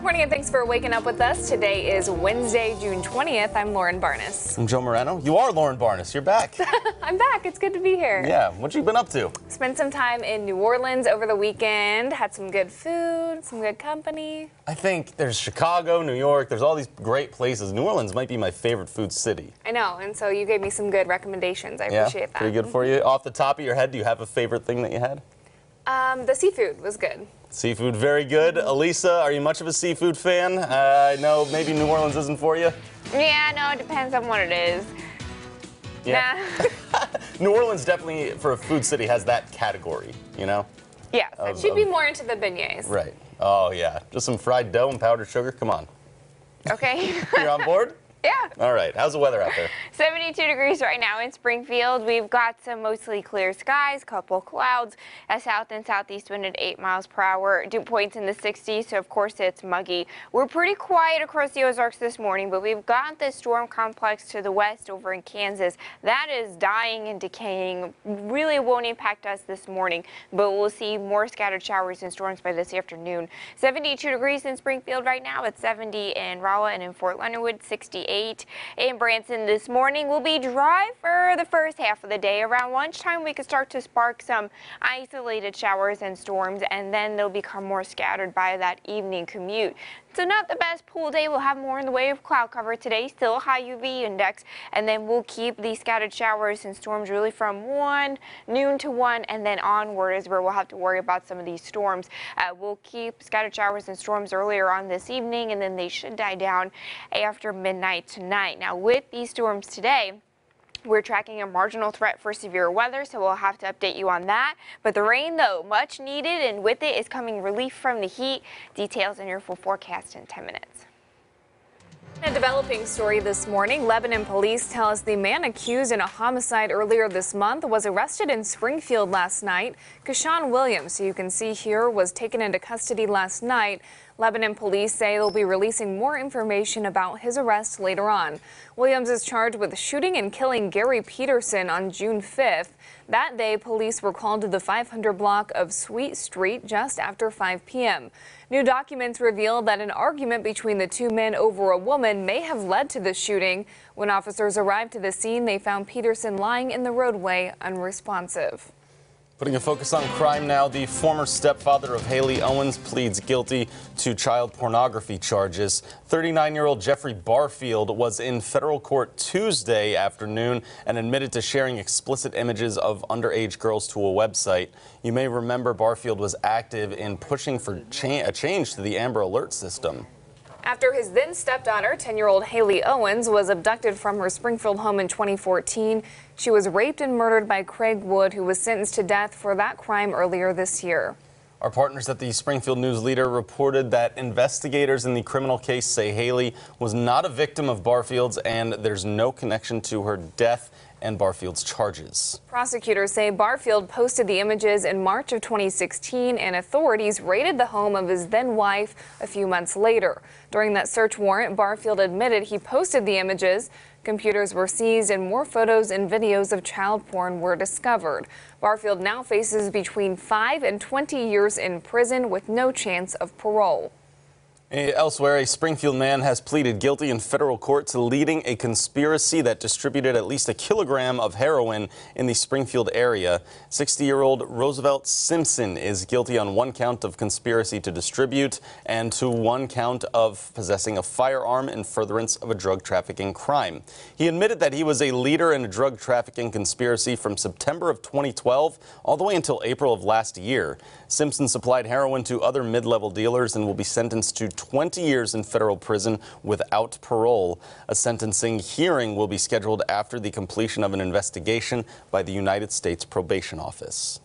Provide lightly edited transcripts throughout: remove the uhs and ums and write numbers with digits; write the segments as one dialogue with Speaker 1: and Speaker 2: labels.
Speaker 1: Morning and thanks for waking up with us. Today is Wednesday, June 20th. I'm Lauren Barnes.
Speaker 2: I'm Joe Moreno. You are Lauren Barnes. You're back.
Speaker 1: I'm back. It's good to be here.
Speaker 2: Yeah. What you been up to?
Speaker 1: Spent some time in New Orleans over the weekend. Had some good food, some good company.
Speaker 2: I think there's Chicago, New York. There's all these great places. New Orleans might be my favorite food city.
Speaker 1: I know, and so you gave me some good recommendations. I appreciate that.
Speaker 2: Pretty good for you. Off the top of your head, do you have a favorite thing that you had?
Speaker 1: The seafood was good.
Speaker 2: Seafood, very good. Elisa, are you much of a seafood fan? I know maybe New Orleans isn't for you.
Speaker 3: Yeah, no, it depends on what it is.
Speaker 2: Yeah. Nah. New Orleans definitely, for a food city, has that category, you know?
Speaker 1: Yes, she'd be more into the beignets.
Speaker 2: Right. Oh, yeah. Just some fried dough and powdered sugar. Come on.
Speaker 3: Okay.
Speaker 2: You're on board?
Speaker 3: Yeah.
Speaker 2: All right. How's the weather out there?
Speaker 3: 72 degrees right now in Springfield. We've got some mostly clear skies, couple clouds, a south and southeast wind at 8 miles per hour. Dew points in the 60s, so of course it's muggy. We're pretty quiet across the Ozarks this morning, but we've got this storm complex to the west over in Kansas. That is dying and decaying. Really won't impact us this morning, but we'll see more scattered showers and storms by this afternoon. 72 degrees in Springfield right now. It's 70 in Rolla and in Fort Leonard Wood, 68 in Branson this morning. Will be dry for the first half of the day. Around lunchtime, we could start to spark some isolated showers and storms, and then they'll become more scattered by that evening commute. So not the best pool day. We'll have more in the way of cloud cover today, still a high UV index, and then we'll keep these scattered showers and storms really from noon to 1, and then onward is where we'll have to worry about some of these storms. We'll keep scattered showers and storms earlier on this evening, and then they should die down after midnight tonight. Now with these storms today, we're tracking a marginal threat for severe weather, so we'll have to update you on that. But the rain, though, much needed, and with it is coming relief from the heat. Details in your full forecast in 10 minutes.
Speaker 1: A developing story this morning. Lebanon police tell us the man accused in a homicide earlier this month was arrested in Springfield last night. Kashawn Williams, who you can see here, was taken into custody last night. Lebanon police say they'll be releasing more information about his arrest later on. Williams is charged with shooting and killing Gary Peterson on June 5th. That day, police were called to the 500 block of Sweet Street just after 5 p.m. New documents reveal that an argument between the two men over a woman may have led to the shooting. When officers arrived to the scene, they found Peterson lying in the roadway unresponsive.
Speaker 2: Putting a focus on crime now, the former stepfather of Haley Owens pleads guilty to child pornography charges. 39-year-old Jeffrey Barfield was in federal court Tuesday afternoon and admitted to sharing explicit images of underage girls to a website. You may remember Barfield was active in pushing for a change to the Amber Alert system.
Speaker 1: After his then stepdaughter, 10-year-old Haley Owens, was abducted from her Springfield home in 2014, she was raped and murdered by Craig Wood, who was sentenced to death for that crime earlier this year.
Speaker 2: Our partners at the Springfield News Leader reported that investigators in the criminal case say Haley was not a victim of Barfield's and there's no connection to her death and Barfield's charges.
Speaker 1: Prosecutors say Barfield posted the images in March of 2016, and authorities raided the home of his then wife a few months later. During that search warrant, Barfield admitted he posted the images. Computers were seized and more photos and videos of child porn were discovered. Barfield now faces between 5 and 20 years in prison with no chance of parole.
Speaker 2: Elsewhere, a Springfield man has pleaded guilty in federal court to leading a conspiracy that distributed at least 1 kilogram of heroin in the Springfield area. 60-year-old Roosevelt Simpson is guilty on 1 count of conspiracy to distribute and to 1 count of possessing a firearm in furtherance of a drug trafficking crime. He admitted that he was a leader in a drug trafficking conspiracy from September of 2012 all the way until April of last year. Simpson supplied heroin to other mid-level dealers and will be sentenced to 20 years in federal prison without parole. A sentencing hearing will be scheduled after the completion of an investigation by the United States Probation Office.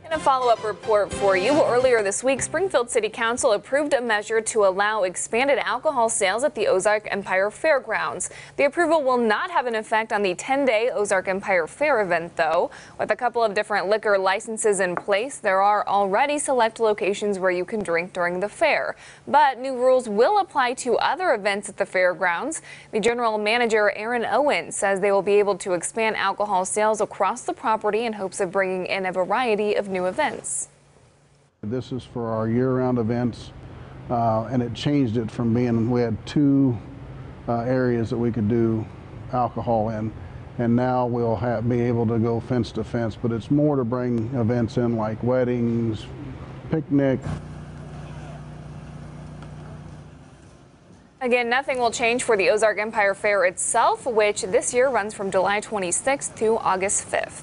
Speaker 1: And a follow-up report for you. Earlier this week, Springfield City Council approved a measure to allow expanded alcohol sales at the Ozark Empire Fairgrounds. The approval will not have an effect on the 10-day Ozark Empire Fair event, though. With a couple of different liquor licenses in place, there are already select locations where you can drink during the fair. But new rules will apply to other events at the fairgrounds. The general manager, Aaron Owen, says they will be able to expand alcohol sales across the property in hopes of bringing in a variety of new events.
Speaker 4: This is for our year-round events. and it changed it from being, we had two areas that we could do alcohol in, and now we'll be able to go fence to fence, but it's more to bring events in like weddings, picnic.
Speaker 1: Again, nothing will change for the Ozark Empire Fair itself, which this year runs from July 26th to August 5th.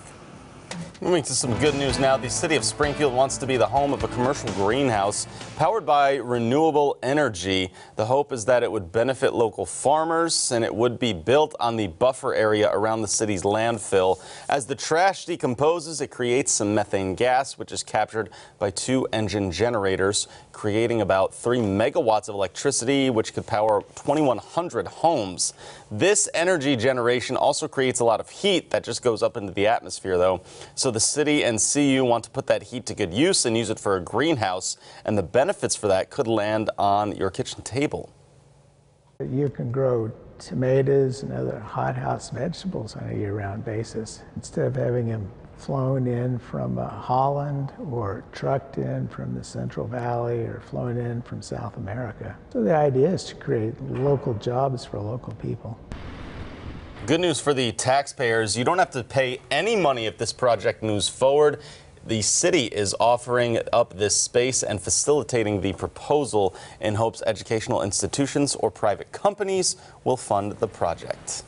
Speaker 2: Moving to some good news now, the city of Springfield wants to be the home of a commercial greenhouse powered by renewable energy. The hope is that it would benefit local farmers and it would be built on the buffer area around the city's landfill. As the trash decomposes, it creates some methane gas, which is captured by two engine generators, creating about 3 megawatts of electricity, which could power 2,100 homes. This energy generation also creates a lot of heat that just goes up into the atmosphere, though. So the city and CU want to put that heat to good use and use it for a greenhouse, and the benefits for that could land on your kitchen table.
Speaker 5: You can grow tomatoes and other hothouse vegetables on a year-round basis instead of having them flown in from Holland or trucked in from the Central Valley or flown in from South America. So the idea is to create local jobs for local people.
Speaker 2: Good news for the taxpayers. You don't have to pay any money if this project moves forward. The city is offering up this space and facilitating the proposal in hopes educational institutions or private companies will fund the project.